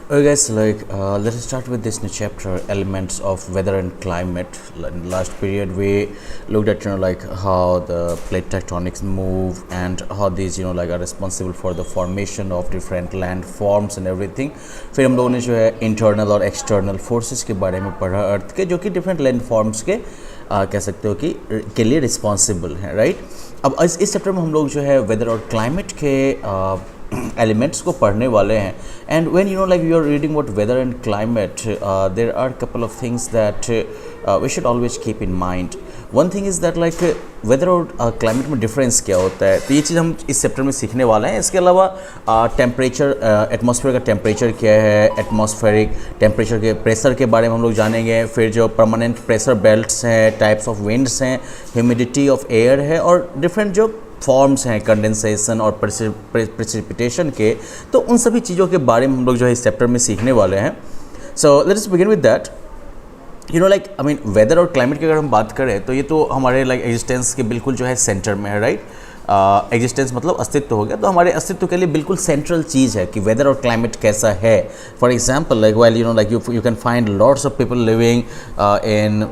Okay, guys, let us start with this new chapter, elements of weather and climate. In last period, we looked at like how the plate tectonics move and how these are responsible for the formation of different landforms and everything. फिर हम लोगों ने जो है internal और external forces के बारे में पढ़ा अर्थ के, जो कि different landforms के कह सकते हो कि के लिए रिस्पॉन्सिबल हैं, राइट। अब इस चैप्टर में हम लोग जो है वेदर और क्लाइमेट के एलिमेंट्स को पढ़ने वाले हैं। And when you are reading what weather and climate, there are couple of things that we should always keep in mind. One thing is that weather और क्लाइमेट में डिफरेंस क्या होता है, तो ये चीज़ हम इस चैप्टर में सीखने वाले हैं। इसके अलावा टेम्परेचर, एटमॉस्फेयर का टेम्परेचर क्या है, एटमॉस्फेरिक टेम्परेचर के प्रेशर के बारे में हम लोग जानेंगे। फिर जो परमानेंट प्रेशर बेल्ट्स हैं, टाइप्स ऑफ विंड्स हैं, ह्यूमिडिटी ऑफ एयर है, और डिफरेंट जो फॉर्म्स हैं कंडेंसेशन और प्रेसिपिटेशन के, तो उन सभी चीज़ों के बारे में हम लोग जो है इस चैप्टर में सीखने वाले हैं। So let's begin with that. Weather और क्लाइमेट की अगर हम बात करें तो ये तो हमारे एग्जिस्टेंस के बिल्कुल जो है सेंटर में है, राइट। एग्जिस्टेंस मतलब अस्तित्व हो गया, तो हमारे अस्तित्व के लिए बिल्कुल सेंट्रल चीज़ है कि वेदर और क्लाइमेट कैसा है। For example you can find lots of people living in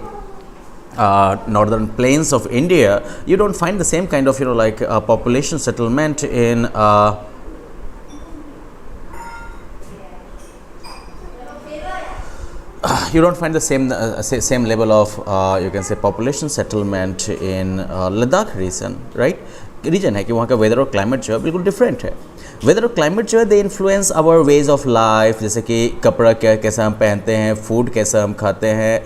northern plains of India. You don't find the same kind of population settlement in you don't find the same level of you can say population settlement in Ladakh region है कि वहाँ का weather और climate जो है बिल्कुल different है। Weather और क्लाइमेट जो है they influence our ways of life, जैसे कि कपड़ा कैसा हम पहनते हैं, फूड कैसा हम खाते हैं,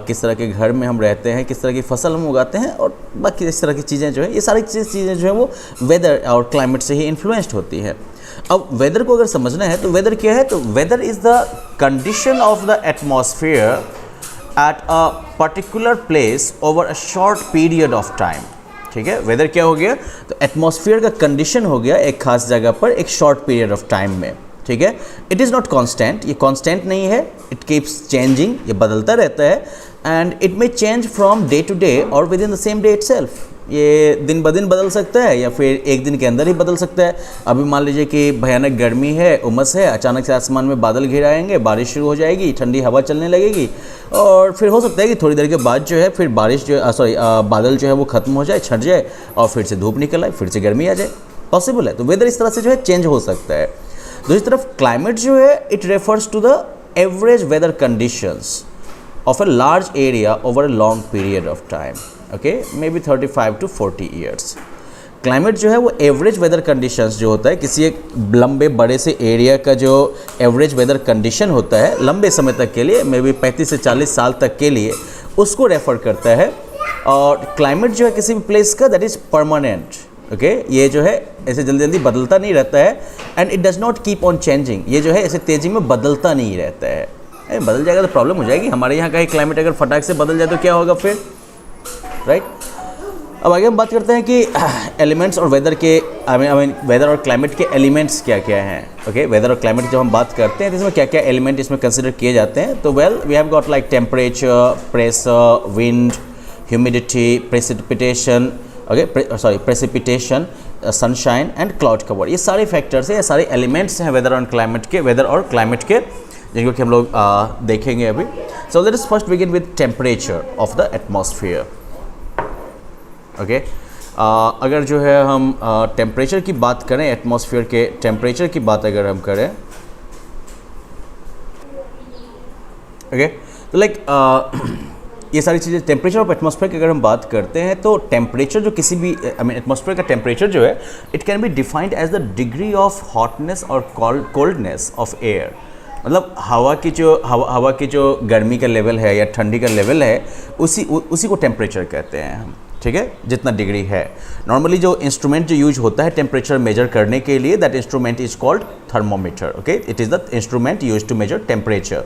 किस तरह के घर में हम रहते हैं, किस तरह की फसल हम उगाते हैं, और बाकी इस तरह की चीज़ें जो है, ये सारी चीज़ें जो है वो वेदर और क्लाइमेट से ही इन्फ्लुएंस्ड होती है। अब वेदर को अगर समझना है तो वेदर क्या है, तो weather is the condition of the atmosphere at a particular place over a short period of time. ठीक है, वेदर क्या हो गया, तो एटमॉस्फेयर का कंडीशन हो गया एक खास जगह पर एक शॉर्ट पीरियड ऑफ टाइम में। ठीक है, इट इज़ नॉट कांस्टेंट, ये कांस्टेंट नहीं है, इट कीप्स चेंजिंग, ये बदलता रहता है। And it may change from day to day और within the same day itself. ये दिन ब दिन बदल सकता है या फिर एक दिन के अंदर ही बदल सकता है। अभी मान लीजिए कि भयानक गर्मी है, उमस है, अचानक से आसमान में बादल घिर आएंगे, बारिश शुरू हो जाएगी, ठंडी हवा चलने लगेगी, और फिर हो सकता है कि थोड़ी देर के बाद जो है फिर बारिश जो बादल जो है वो ख़त्म हो जाए, छट जाए, और फिर से धूप निकल आए, फिर से गर्मी आ जाए, पॉसिबल है। तो वेदर इस तरह से जो है चेंज हो सकता है। दूसरी तरफ क्लाइमेट जो है it refers to the average weather conditions of a large area over a long period of time, okay, maybe 35 to 40 years. Climate जो है वो एवरेज वेदर कंडीशंस जो होता है, किसी एक लंबे बड़े से एरिया का जो एवरेज वेदर कंडीशन होता है लंबे समय तक के लिए, मे बी 35 से 40 साल तक के लिए, उसको रेफर करता है। और क्लाइमेट जो है किसी भी प्लेस का दैट इज़ परमानेंट, ओके, ये जो है ऐसे जल्दी जल्दी बदलता नहीं रहता है। And it does not keep on changing, ये जो है ऐसे तेज़ी में बदलता नहीं रहता है। बदल जाएगा तो प्रॉब्लम हो जाएगी। हमारे यहाँ का ही क्लाइमेट अगर फटाक से बदल जाए तो क्या होगा फिर, राइट। अब आगे हम बात करते हैं कि एलिमेंट्स और वेदर के वेदर और क्लाइमेट के एलिमेंट्स क्या क्या हैं। ओके, वेदर और क्लाइमेट जब हम बात करते हैं तो इसमें क्या क्या एलिमेंट इसमें कंसिडर किए जाते हैं। तो we have got like temperature, pressure, wind, humidity, precipitation, precipitation, sunshine and cloud cover. ये सारे फैक्टर्स हैं, ये सारे एलिमेंट्स हैं वेदर और क्लाइमेट के, जिनको कि हम लोग देखेंगे अभी। So let us first begin with temperature of the atmosphere. Okay, अगर जो है हम टेम्परेचर की बात करें, एटमॉस्फेयर के टेम्परेचर की बात अगर हम करें, ओके, तो ये सारी चीज़ें टेम्परेचर ऑफ एटमॉस्फेयर की अगर हम बात करते हैं तो टेम्परेचर जो किसी भी एटमॉस्फेयर का टेम्परेचर जो है it can be defined as the degree of hotness और कोल्डनेस ऑफ एयर। मतलब हवा की जो गर्मी का लेवल है या ठंडी का लेवल है उसी को टेम्परेचर कहते हैं हम। ठीक है, जितना डिग्री है। नॉर्मली जो इंस्ट्रूमेंट जो यूज होता है टेम्परेचर मेजर करने के लिए, that instrument is called thermometer. Okay, it is the instrument use to measure temperature.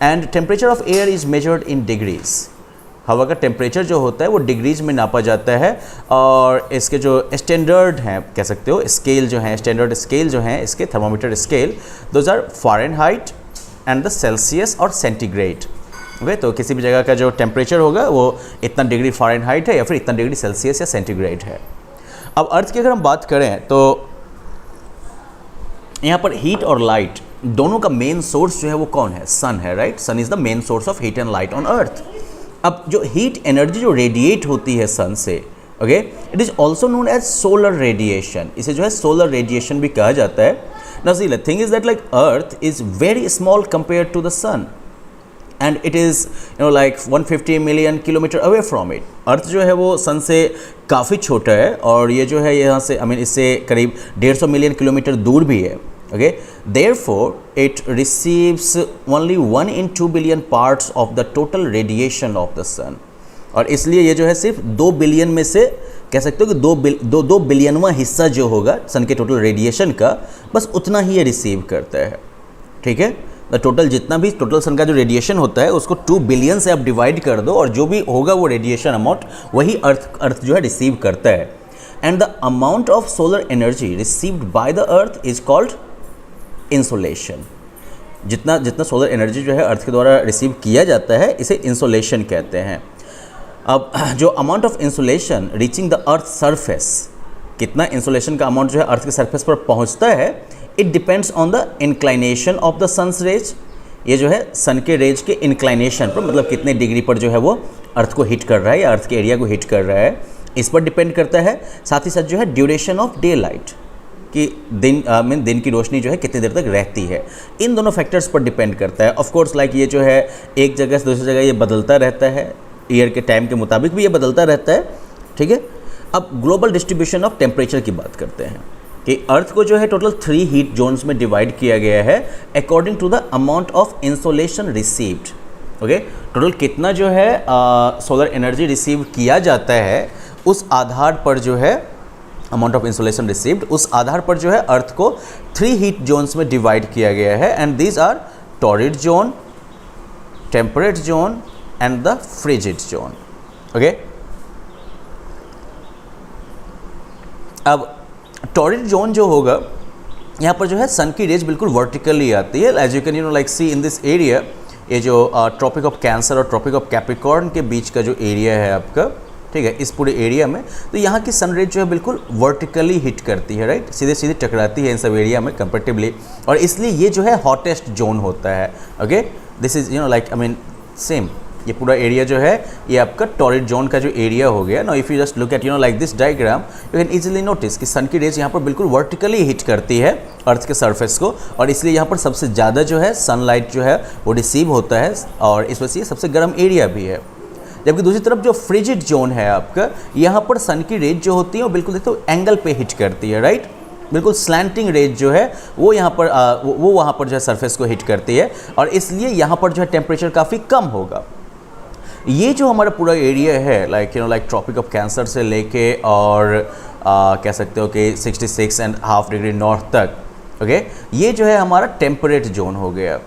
And temperature of air is measured in degrees. हवा का टेम्परेचर जो होता है वो डिग्रीज में नापा जाता है। और इसके जो स्टैंडर्ड हैं, कह सकते हो स्केल जो हैं, स्टैंडर्ड स्केल जो हैं इसके, thermometer scale, those are Fahrenheit and the Celsius और सेंटीग्रेड। ओके, तो किसी भी जगह का जो टेम्परेचर होगा वो इतना डिग्री फ़ारेनहाइट है या फिर इतना डिग्री सेल्सियस या सेंटीग्रेड है। अब अर्थ की अगर हम बात करें तो यहाँ पर हीट और लाइट दोनों का मेन सोर्स जो है वो कौन है? सन है, right? Sun is the main source of heat and light on earth. अब जो हीट एनर्जी जो रेडिएट होती है सन से, okay, it is also known as solar radiation. इसे जो है सोलर रेडिएशन भी कहा जाता है। Now see the thing is that like earth is very small compare to the sun and it is like 150 million kilometre away from it. Earth जो है वो सन से काफ़ी छोटा है और ये जो है यहाँ से इससे करीब 150 मिलियन किलोमीटर दूर भी है, okay. Therefore it receives only 1 in 2 billion parts of the total radiation of the sun. और इसलिए ये जो है सिर्फ 2 बिलियन में से कह सकते हो कि 2 बिलियनवा हिस्सा जो होगा सन के टोटल रेडिएशन का, बस उतना ही ये रिसीव करता है, ठीक है। टोटल जितना भी टोटल सन का जो रेडिएशन होता है उसको 2 बिलियन से आप डिवाइड कर दो और जो भी होगा वो रेडिएशन अमाउंट वही अर्थ जो है रिसीव करता है। And the amount of solar energy received by the earth is called insolation. जितना सोलर एनर्जी जो है अर्थ के द्वारा रिसीव किया जाता है इसे इंसोलेशन कहते हैं। अब जो amount of insolation reaching the earth surface, कितना इंसोलेशन का अमाउंट जो है अर्थ के सरफेस पर पहुंचता है, it depends on the inclination of the sun's rays. ये जो है सन के रेज के इंक्लाइनेशन पर, मतलब कितने डिग्री पर जो है वो अर्थ को हिट कर रहा है या अर्थ के एरिया को हिट कर रहा है, इस पर डिपेंड करता है। साथ ही साथ जो है ड्यूरेशन ऑफ डे लाइट, कि दिन की रोशनी जो है कितनी देर तक रहती है, इन दोनों फैक्टर्स पर डिपेंड करता है। ऑफ कोर्स लाइक ये जो है एक जगह से दूसरी जगह ये बदलता रहता है, ईयर के टाइम के मुताबिक भी ये बदलता रहता है, ठीक है। अब ग्लोबल डिस्ट्रीब्यूशन ऑफ टेम्परेचर की बात करते हैं कि अर्थ को जो है टोटल 3 हीट जोन्स में डिवाइड किया गया है according to the amount of insolation received, okay. Total कितना जो है सोलर एनर्जी रिसीव किया जाता है उस आधार पर जो है अमाउंट ऑफ इंसोलेशन रिसीव्ड, उस आधार पर जो है अर्थ को 3 हीट जोन्स में डिवाइड किया गया है and these are torrid zone, temperate zone and the frigid zone, okay. अब टॉरिड जोन जो होगा यहाँ पर जो है सन की रेज बिल्कुल वर्टिकली आती है। As you can like see in this area, ये जो ट्रॉपिक ऑफ कैंसर और ट्रॉपिक ऑफ कैप्रिकॉर्न के बीच का जो एरिया है आपका, ठीक है, इस पूरे एरिया में तो यहाँ की सन रेज जो है बिल्कुल वर्टिकली हिट करती है, राइट, सीधे सीधे टकराती है इन सब एरिया में कंपेरेटिवली, और इसलिए ये जो है हॉटेस्ट जोन होता है, okay. This is like same ये पूरा एरिया जो है ये आपका टॉरिड जोन का जो एरिया हो गया। Now if you just look at like this diagram you can easily notice कि सन की रेज यहाँ पर बिल्कुल वर्टिकली हिट करती है अर्थ के सरफेस को, और इसलिए यहाँ पर सबसे ज़्यादा जो है सनलाइट जो है वो रिसीव होता है और इस वजह से ये सबसे गर्म एरिया भी है। जबकि दूसरी तरफ जो फ्रिजिड जोन है आपका, यहाँ पर सन की रेज जो होती है वो बिल्कुल देखते हो एंगल पे हिट करती है, राइट, बिल्कुल स्लैंटिंग रेज जो है वो यहाँ पर वो वहाँ पर जो है सरफेस को हिट करती है और इसलिए यहाँ पर जो है टेम्परेचर काफ़ी कम होगा। ये जो हमारा पूरा एरिया है लाइक ट्रॉपिक ऑफ कैंसर से लेके और कह सकते हो कि 66.5 डिग्री नॉर्थ तक, ओके, ये जो है हमारा टेम्परेट जोन हो गया।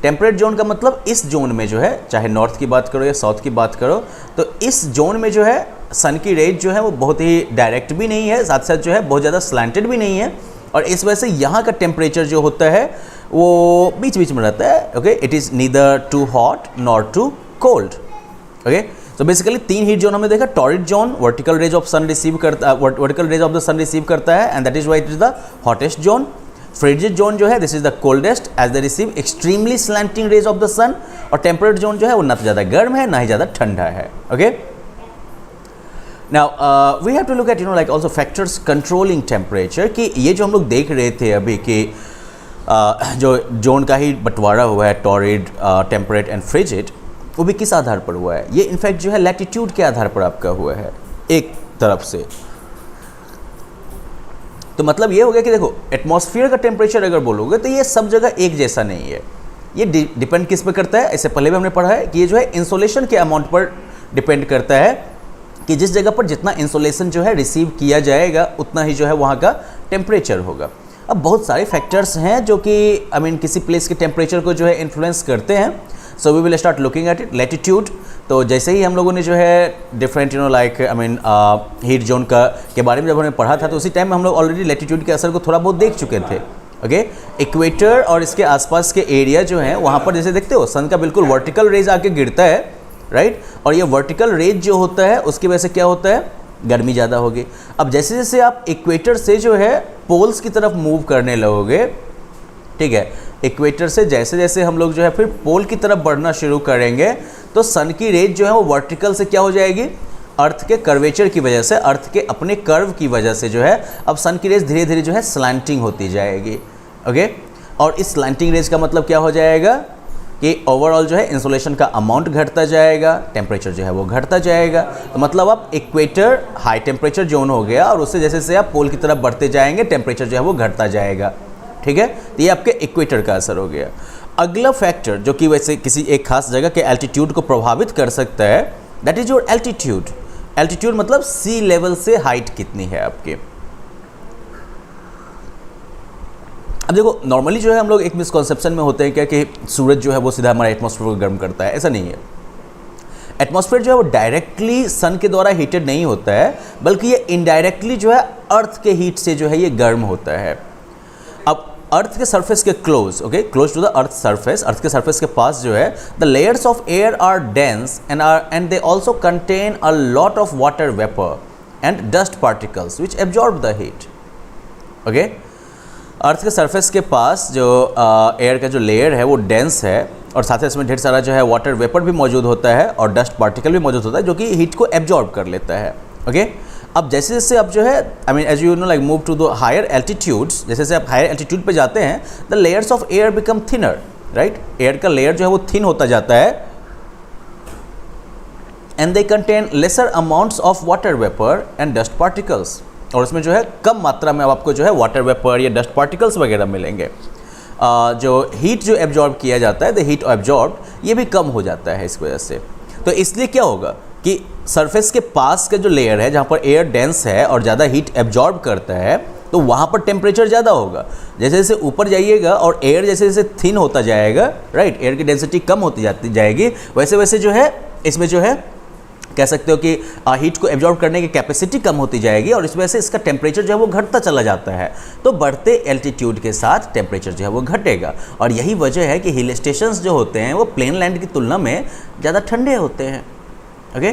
टेम्परेट जोन का मतलब इस जोन में जो है, चाहे नॉर्थ की बात करो या साउथ की बात करो, तो इस जोन में जो है सन की रेज जो है वो बहुत ही डायरेक्ट भी नहीं है, साथ साथ जो है बहुत ज़्यादा स्लैंटेड भी नहीं है, और इस वजह से यहाँ का टेम्परेचर जो होता है वो बीच बीच में रहता है, okay. It is neither too hot not too cold, okay. तो बेसिकली 3 हीट जोन हमने देखा। Torrid zone vertical rays of sun receive करता, vertical rays of the sun receive करता है and that is why it is the hottest zone. Frigid zone जो है this is the coldest as they receive extremely slanting rays of the sun, और temperate zone जो है वो ना तो ज़्यादा गर्म है ना ही ज़्यादा ठंडा है, okay. Now we have to look at like also factors controlling temperature, कि ये जो हम लोग देख रहे थे अभी कि जो जोन का ही बंटवारा हुआ है टॉरिड, टेम्परेट एंड फ्रिजिड, वो भी किस आधार पर हुआ है? ये इनफैक्ट जो है लैटिट्यूड के आधार पर आपका हुआ है एक तरफ से। तो मतलब ये हो गया कि देखो एटमॉस्फेयर का टेम्परेचर अगर बोलोगे तो ये सब जगह एक जैसा नहीं है, ये डिपेंड किस पे करता है। इससे पहले भी हमने पढ़ा है कि ये जो है इंसोलेशन के अमाउंट पर डिपेंड करता है, कि जिस जगह पर जितना इंसोलेशन जो है रिसीव किया जाएगा उतना ही जो है वहाँ का टेम्परेचर होगा। अब बहुत सारे फैक्टर्स हैं जो कि किसी प्लेस के टेम्परेचर को जो है इन्फ्लुएंस करते हैं। So we will start looking at it. Latitude, तो जैसे ही हम लोगों ने जो है डिफरेंट लाइक हीट जोन के बारे में जब हमने पढ़ा था तो उसी टाइम में हम लोग ऑलरेडी लैटिट्यूड के असर को थोड़ा बहुत देख चुके थे, ओके। इक्वेटर और इसके आसपास के एरिया जो हैं वहाँ पर जैसे देखते हो सन का बिल्कुल वर्टिकल रेज आके गिरता है, राइट, और ये वर्टिकल रेज जो होता है उसकी वजह से क्या होता है, गर्मी ज़्यादा होगी। अब जैसे जैसे आप इक्वेटर से जो है पोल्स की तरफ मूव करने लगोगे, ठीक है, इक्वेटर से जैसे जैसे हम लोग जो है फिर पोल की तरफ बढ़ना शुरू करेंगे तो सन की रेज जो है वो वर्टिकल से क्या हो जाएगी, अर्थ के कर्वेचर की वजह से, अर्थ के अपने कर्व की वजह से जो है अब सन की रेज धीरे धीरे जो है स्लैंटिंग होती जाएगी। ओके, और इस स्लैंटिंग रेज का मतलब क्या हो जाएगा कि ओवरऑल जो है इंसोलेशन का अमाउंट घटता जाएगा, टेम्परेचर जो है वो घटता जाएगा। तो मतलब अब इक्वेटर हाई टेम्परेचर जोन हो गया और उससे जैसे जैसे आप पोल की तरफ बढ़ते जाएंगे टेम्परेचर जो है वो घटता जाएगा। ठीक है, तो ये आपके इक्वेटर का असर हो गया। अगला फैक्टर जो कि वैसे किसी एक खास जगह के एल्टीट्यूड को प्रभावित कर सकता है, that is your altitude. Altitude मतलब सी लेवल से हाइट कितनी है आपकी। अब देखो नॉर्मली जो है हम लोग एक मिसकॉन्सेप्शन में होते हैं क्या कि सूरज जो है वो सीधा हमारे एटमॉस्फेयर को गर्म करता है, ऐसा नहीं है। एटमॉस्फेयर जो है वो डायरेक्टली सन के द्वारा हीटेड नहीं होता है, बल्कि ये इनडायरेक्टली जो है अर्थ के हीट से जो है ये गर्म होता है। अब अर्थ के सरफेस के close, okay, close to the earth surface, earth के सरफेस के पास जो है the layers of air are dense and they also contain a lot of water vapour and dust particles which absorb the heat. Okay, earth के surface के पास जो air का जो लेयर है वो डेंस है और साथ ही इसमें ढेर सारा जो है वाटर वेपर भी मौजूद होता है और डस्ट पार्टिकल भी मौजूद होता है जो कि हीट को एब्जॉर्ब कर लेता है। ओके, अब जैसे जैसे आप जो है I mean as you know like move to the higher altitudes, जैसे जैसे आप हायर एल्टीट्यूड पे जाते हैं the layers of air become thinner, right. Air का लेयर जो है वो थिन होता जाता है and they contain lesser amounts of water vapour and dust particles, और उसमें जो है कम मात्रा में अब आपको जो है वाटर वेपर या डस्ट पार्टिकल्स वगैरह मिलेंगे। जो हीट जो एब्जॉर्ब किया जाता है द हीट एब्जॉर्ब ये भी कम हो जाता है इस वजह से। तो इसलिए क्या होगा कि सरफेस के पास का जो लेयर है जहाँ पर एयर डेंस है और ज़्यादा हीट एब्जॉर्ब करता है तो वहाँ पर टेम्परेचर ज़्यादा होगा। जैसे जैसे ऊपर जाइएगा और एयर जैसे जैसे थिन होता जाएगा, राइट, एयर की डेंसिटी कम होती जाएगी, वैसे वैसे जो है इसमें जो है कह सकते हो कि हीट को एब्जॉर्ब करने की कैपेसिटी कम होती जाएगी और इस वजह से इसका टेम्परेचर जो है वो घटता चला जाता है। तो बढ़ते एल्टीट्यूड के साथ टेम्परेचर जो है वो घटेगा और यही वजह है कि हिल स्टेशंस जो होते हैं वो प्लेन लैंड की तुलना में ज़्यादा ठंडे होते हैं। ओके,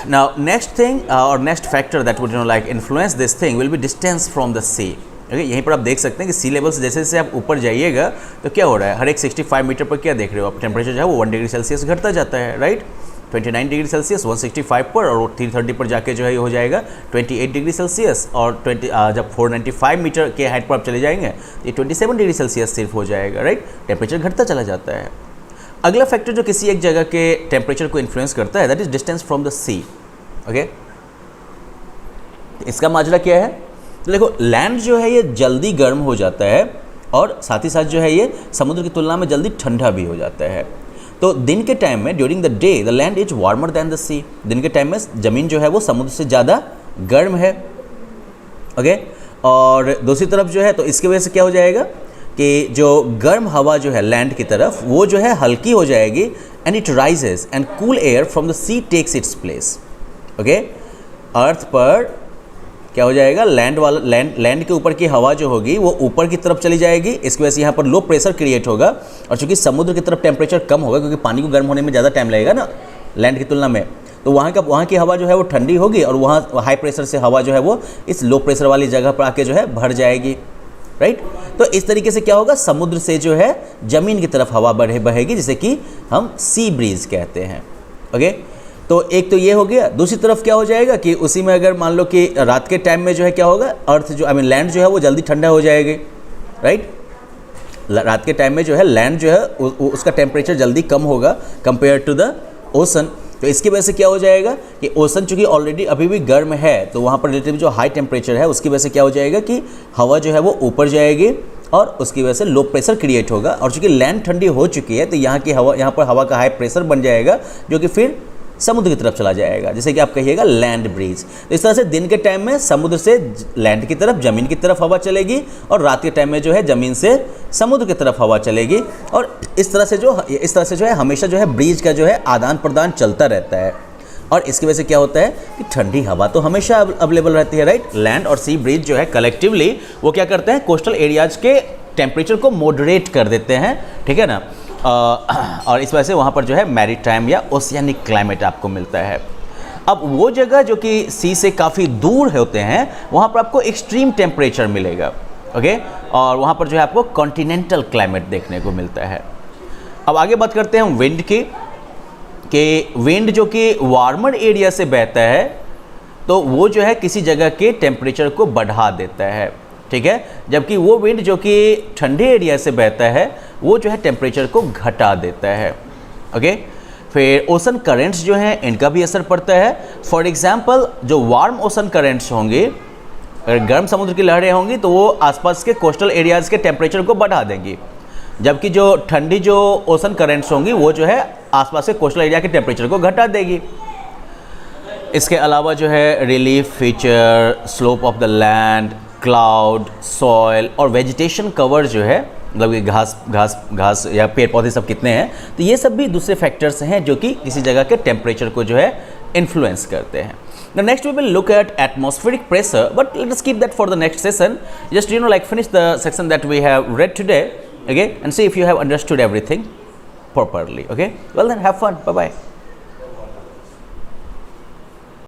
नाउ नेक्स्ट थिंग और next factor that would like influence this thing will be distance from the sea. Okay, यहीं पर आप देख सकते हैं कि सी लेवल से जैसे जैसे आप ऊपर जाइएगा तो क्या हो रहा है, हर एक 65 मीटर पर क्या देख रहे हो आप, टेम्परेचर जो है वो 1 डिग्री सेल्सियस घटता जाता है, राइट। 29 डिग्री सेल्सियस 165 पर और 330 पर जाके जो है ये हो जाएगा 28 डिग्री सेल्सियस और जब 495 मीटर के हाइट पर आप चले जाएंगे ये 27 डिग्री सेल्सियस सिर्फ हो जाएगा, राइट। टेम्परेचर घटता चला जाता है। अगला फैक्टर जो किसी एक जगह के टेम्परेचर को इन्फ्लुएंस करता है that is distance from the sea. Okay, इसका माजरा क्या है, तो देखो लैंड जो है ये जल्दी गर्म हो जाता है और साथ ही साथ जो है ये समुद्र की तुलना में जल्दी ठंडा भी हो जाता है। तो दिन के टाइम में during the day the land is warmer than the sea, दिन के टाइम में ज़मीन जो है वो समुद्र से ज़्यादा गर्म है। ओके, और दूसरी तरफ जो है तो इसकी वजह से क्या हो जाएगा कि जो गर्म हवा जो है लैंड की तरफ वो जो है हल्की हो जाएगी and it rises and cool air from the sea takes its place. Okay, earth पर क्या हो जाएगा, लैंड के ऊपर की हवा जो होगी वो ऊपर की तरफ चली जाएगी, इसकी वजह से यहाँ पर लो प्रेशर क्रिएट होगा और चूंकि समुद्र की तरफ टेम्परेचर कम होगा क्योंकि पानी को गर्म होने में ज़्यादा टाइम लगेगा ना लैंड की तुलना में, तो वहाँ की हवा जो है वो ठंडी होगी और वहाँ हाई प्रेशर से हवा जो है वो इस लो प्रेशर वाली जगह पर आके जो है भर जाएगी, राइट। तो इस तरीके से क्या होगा, समुद्र से जो है ज़मीन की तरफ हवा बहेगी जिसे कि हम सी ब्रीज कहते हैं। ओके, तो एक तो ये हो गया। दूसरी तरफ क्या हो जाएगा कि उसी में अगर मान लो कि रात के टाइम में जो है क्या होगा, अर्थ जो लैंड जो है वो जल्दी ठंडा हो जाएगी, राइट। रात के टाइम में जो है लैंड जो है उसका टेम्परेचर जल्दी कम होगा कंपेयर टू द ओशन। तो इसकी वजह से क्या हो जाएगा कि ओशन चूंकि ऑलरेडी अभी भी गर्म है तो वहाँ पर रिलेटिव जो हाई टेम्परेचर है उसकी वजह से क्या हो जाएगा कि हवा जो है वो ऊपर जाएगी और उसकी वजह से लो प्रेशर क्रिएट होगा और चूंकि लैंड ठंडी हो चुकी है तो यहाँ पर हवा का हाई प्रेशर बन जाएगा जो कि फिर समुद्र की तरफ चला जाएगा, जैसे कि आप कहिएगा लैंड ब्रीज। तो इस तरह से दिन के टाइम में समुद्र से लैंड की तरफ ज़मीन की तरफ हवा चलेगी और रात के टाइम में जो है ज़मीन से समुद्र की तरफ हवा चलेगी और इस तरह से जो है हमेशा जो है ब्रीज का जो है आदान प्रदान चलता रहता है और इसकी वजह से क्या होता है कि ठंडी हवा तो हमेशा अवेलेबल रहती है, राइट। लैंड और सी ब्रीज जो है कलेक्टिवली वो क्या करते हैं, कोस्टल एरियाज के टेम्परेचर को मॉडरेट कर देते हैं, ठीक है ना। और इस वजह से वहाँ पर जो है मैरीटाइम या ओशियानिक क्लाइमेट आपको मिलता है। अब वो जगह जो कि सी से काफ़ी दूर होते हैं वहाँ पर आपको एक्सट्रीम टेम्परेचर मिलेगा। ओके, और वहाँ पर जो है आपको कॉन्टिनेंटल क्लाइमेट देखने को मिलता है। अब आगे बात करते हैं हम विंड की, कि विंड जो कि वार्मर एरिया से बहता है तो वो जो है किसी जगह के टेम्परेचर को बढ़ा देता है, ठीक है, जबकि वो विंड जो कि ठंडे एरिया से बहता है वो जो है टेम्परेचर को घटा देता है। ओके, फिर ओशन करेंट्स जो हैं इनका भी असर पड़ता है। फॉर एग्जांपल जो वार्म ओशन करेंट्स होंगे, अगर गर्म समुद्र की लहरें होंगी तो वो आसपास के कोस्टल एरियाज़ के टेम्परेचर को बढ़ा देंगी, जबकि जो ठंडी जो ओशन करेंट्स होंगी वो जो है आसपास के कोस्टल एरिया के टेम्परेचर को घटा देगी। इसके अलावा जो है relief feature, slope of the land, cloud, soil और वेजिटेशन कवर जो है, मतलब कि घास या पेड़ पौधे सब कितने हैं, तो ये सब भी दूसरे फैक्टर्स हैं जो कि किसी जगह के टेम्परेचर को जो है इन्फ्लुएंस करते हैं। Now next we will look at atmospheric pressure, but let us keep that for the next session. Just like finish the section that we have read today, okay, and see if you have understood everything properly. Okay, well then have fun. Bye bye.